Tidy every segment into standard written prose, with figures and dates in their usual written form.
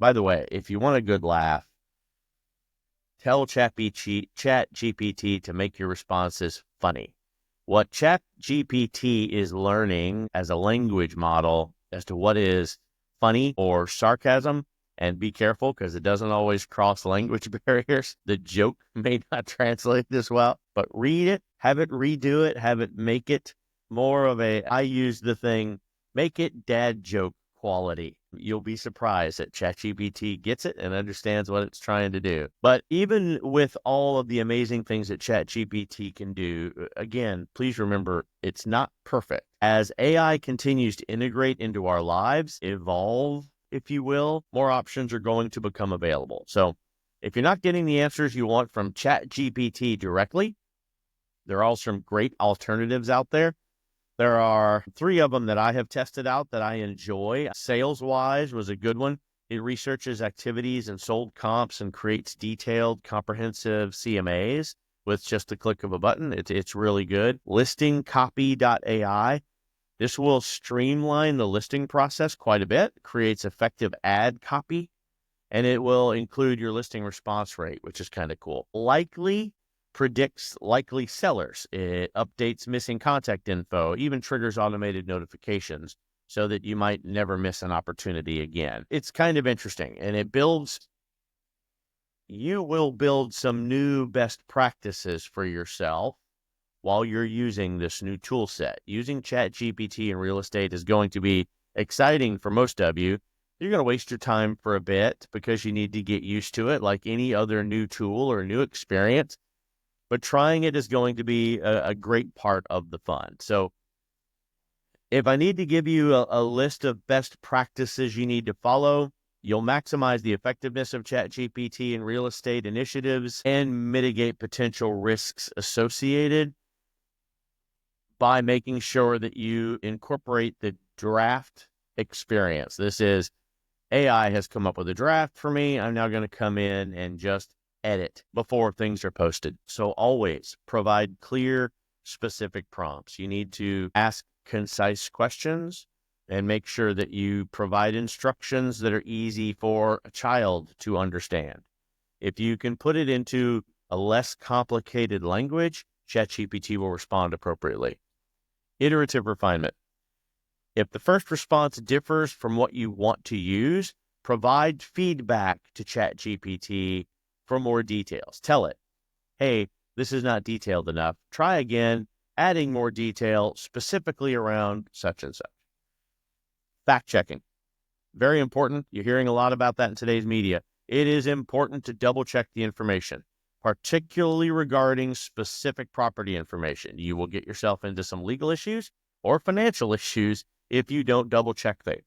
By the way, if you want a good laugh, tell ChatGPT to make your responses funny. What ChatGPT is learning as a language model as to what is funny or sarcasm, and be careful because it doesn't always cross language barriers. The joke may not translate this well, but read it, have it redo it, have it make it more of a, I use the thing, make it dad joke quality. You'll be surprised that ChatGPT gets it and understands what it's trying to do. But even with all of the amazing things that ChatGPT can do, again, please remember, it's not perfect. As AI continues to integrate into our lives, evolve, if you will, more options are going to become available. So if you're not getting the answers you want from ChatGPT directly, there are some great alternatives out there. There are 3 of them that I have tested out that I enjoy. Sales-wise was a good one. It researches activities and sold comps and creates detailed, comprehensive CMAs with just a click of a button. It's really good. Listingcopy.ai. This will streamline the listing process quite a bit, creates effective ad copy, and it will include your listing response rate, which is kind of cool. Likely predicts likely sellers. It updates missing contact info, even triggers automated notifications so that you might never miss an opportunity again. It's kind of interesting, and you will build some new best practices for yourself while you're using this new tool set. Using ChatGPT in real estate is going to be exciting for most of you. You're going to waste your time for a bit because you need to get used to it like any other new tool or new experience. But trying it is going to be a great part of the fun. So if I need to give you a list of best practices you need to follow, you'll maximize the effectiveness of ChatGPT in real estate initiatives and mitigate potential risks associated by making sure that you incorporate the draft experience. This is AI has come up with a draft for me. I'm now going to come in and just edit before things are posted. So always provide clear, specific prompts. You need to ask concise questions and make sure that you provide instructions that are easy for a child to understand. If you can put it into a less complicated language, ChatGPT will respond appropriately. Iterative refinement. If the first response differs from what you want to use, provide feedback to ChatGPT for more details. Tell it, hey, this is not detailed enough. Try again, adding more detail specifically around such and such. Fact checking. Very important. You're hearing a lot about that in today's media. It is important to double check the information, particularly regarding specific property information. You will get yourself into some legal issues or financial issues if you don't double check things.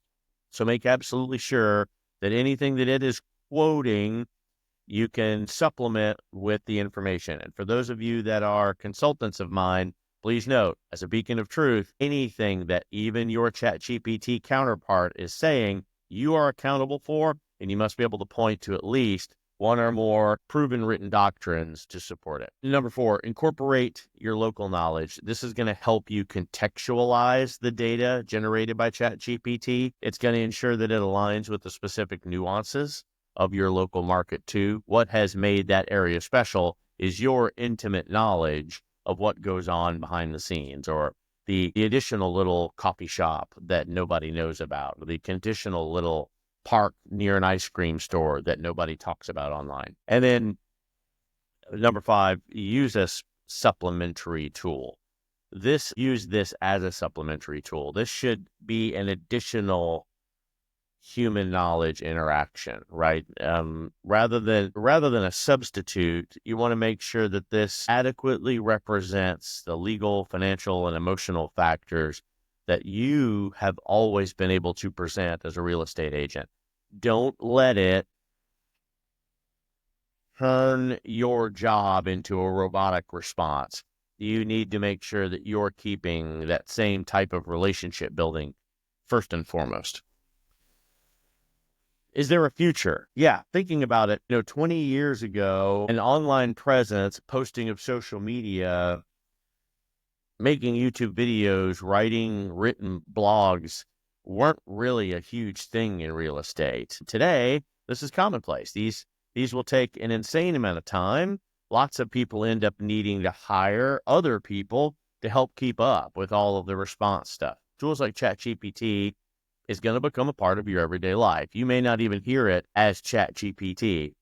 So make absolutely sure that anything that it is quoting, you can supplement with the information. And for those of you that are consultants of mine, please note, as a beacon of truth, anything that even your ChatGPT counterpart is saying, you are accountable for, and you must be able to point to at least 1 or more proven written doctrines to support it. Number 4, incorporate your local knowledge. This is going to help you contextualize the data generated by ChatGPT. It's going to ensure that it aligns with the specific nuances of your local market too. What has made that area special is your intimate knowledge of what goes on behind the scenes, or the additional little coffee shop that nobody knows about, or the conditional little park near an ice cream store that nobody talks about online. And then number 5, use a supplementary tool. Use this as a supplementary tool. This should be an additional human knowledge interaction, right? Rather than a substitute, you want to make sure that this adequately represents the legal, financial, and emotional factors that you have always been able to present as a real estate agent. Don't let it turn your job into a robotic response. You need to make sure that you're keeping that same type of relationship building first and foremost. Is there a future? Yeah, thinking about it, 20 years ago, an online presence, posting of social media, making YouTube videos, writing written blogs weren't really a huge thing in real estate. Today, This is commonplace. These will take an insane amount of time. Lots of people end up needing to hire other people to help keep up with all of the response stuff. Tools like ChatGPT is going to become a part of your everyday life. You may not even hear it as ChatGPT,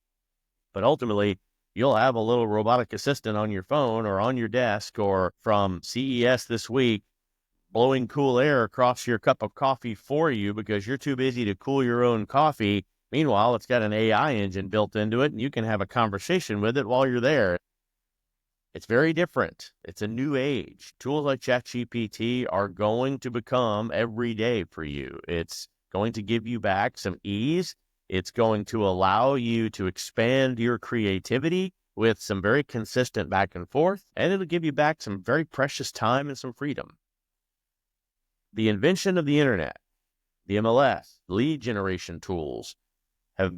but ultimately you'll have a little robotic assistant on your phone or on your desk or from CES this week blowing cool air across your cup of coffee for you because you're too busy to cool your own coffee. Meanwhile, it's got an AI engine built into it, and you can have a conversation with it while you're there. It's very different. It's a new age. Tools like ChatGPT are going to become every day for you. It's going to give you back some ease. It's going to allow you to expand your creativity with some very consistent back and forth, and it'll give you back some very precious time and some freedom. The invention of the internet, the MLS, lead generation tools have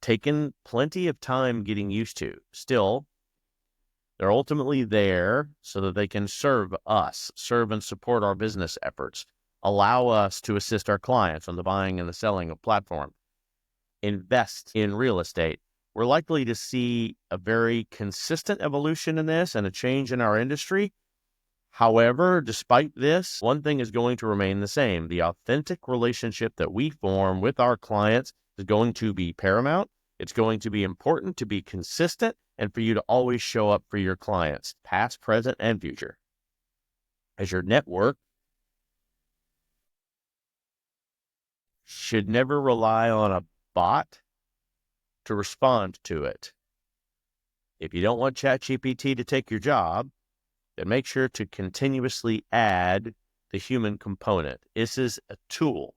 taken plenty of time getting used to. Still, they're ultimately there so that they can serve us, serve and support our business efforts, allow us to assist our clients on the buying and the selling of platform, invest in real estate. We're likely to see a very consistent evolution in this and a change in our industry. However, despite this, one thing is going to remain the same. The authentic relationship that we form with our clients is going to be paramount. It's going to be important to be consistent and for you to always show up for your clients, past, present, and future. As your network should never rely on a bot to respond to it. If you don't want ChatGPT to take your job, then make sure to continuously add the human component. This is a tool,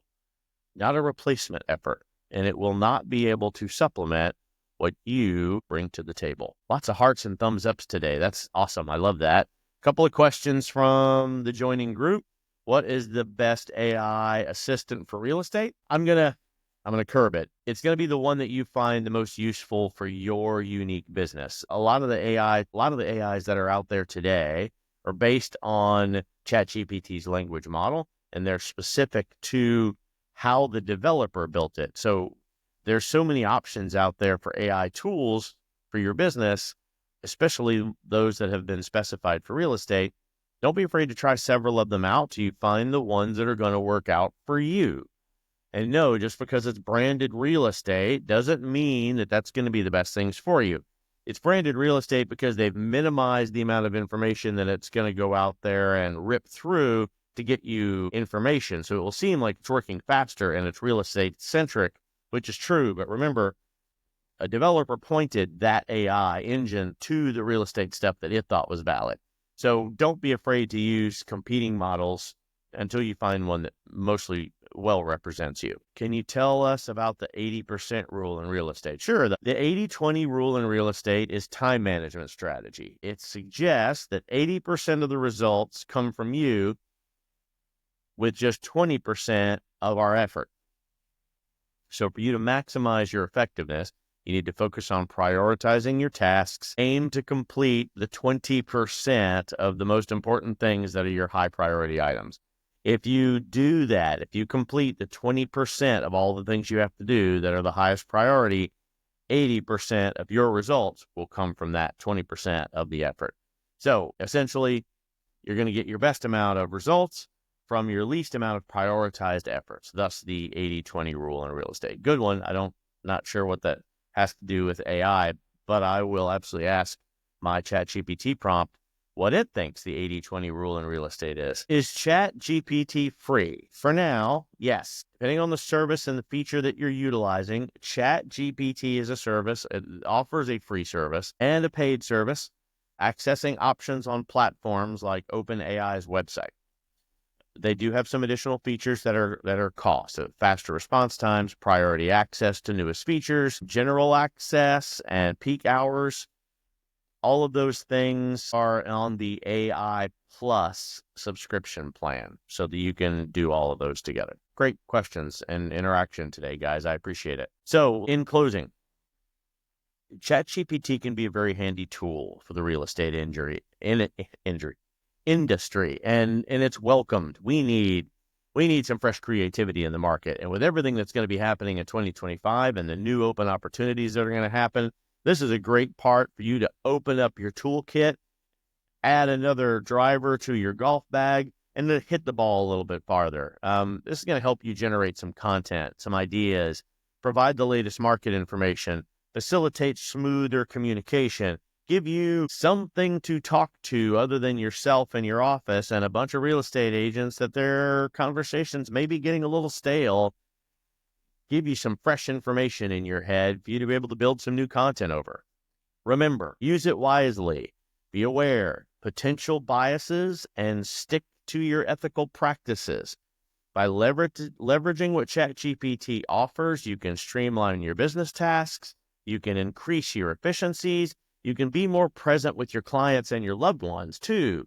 not a replacement effort, and it will not be able to supplement what you bring to the table. Lots of hearts and thumbs ups today. That's awesome. I love that. A couple of questions from the joining group. What is the best AI assistant for real estate? I'm gonna curb it. It's gonna be the one that you find the most useful for your unique business. A lot of the AIs that are out there today are based on ChatGPT's language model, and they're specific to how the developer built it. So there's so many options out there for AI tools for your business, especially those that have been specified for real estate. Don't be afraid to try several of them out till you find the ones that are going to work out for you. And no, just because it's branded real estate doesn't mean that that's going to be the best things for you. It's branded real estate because they've minimized the amount of information that it's going to go out there and rip through to get you information. So it will seem like it's working faster and it's real estate centric, which is true. But remember, a developer pointed that AI engine to the real estate stuff that it thought was valid. So don't be afraid to use competing models until you find one that mostly well represents you. Can you tell us about the 80% rule in real estate? Sure. The 80-20 rule in real estate is time management strategy. It suggests that 80% of the results come from you with just 20% of our effort. So for you to maximize your effectiveness, you need to focus on prioritizing your tasks, aim to complete the 20% of the most important things that are your high priority items. If you do that, if you complete the 20% of all the things you have to do that are the highest priority, 80% of your results will come from that 20% of the effort. So essentially, you're going to get your best amount of results from your least amount of prioritized efforts. Thus the 80-20 rule in real estate. Good one. Not sure what that has to do with AI, but I will absolutely ask my ChatGPT prompt what it thinks the 80-20 rule in real estate is. Is ChatGPT free? For now, yes. Depending on the service and the feature that you're utilizing, ChatGPT is a service. It offers a free service and a paid service, accessing options on platforms like OpenAI's website. They do have some additional features that are cost, so faster response times, priority access to newest features, general access, and peak hours. All of those things are on the AI Plus subscription plan so that you can do all of those together. Great questions and interaction today, guys. I appreciate it. So in closing, ChatGPT can be a very handy tool for the real estate industry, and it's welcomed. We need We need some fresh creativity in the market. And with everything that's going to be happening in 2025 and the new open opportunities that are going to happen, this is a great part for you to open up your toolkit, add another driver to your golf bag, and then hit the ball a little bit farther. This is going to help you generate some content, some ideas, provide the latest market information, facilitate smoother communication, give you something to talk to other than yourself and your office and a bunch of real estate agents that their conversations may be getting a little stale, give you some fresh information in your head for you to be able to build some new content over. Remember, use it wisely. Be aware, potential biases, and stick to your ethical practices. By leveraging what ChatGPT offers, you can streamline your business tasks, you can increase your efficiencies, you can be more present with your clients and your loved ones too.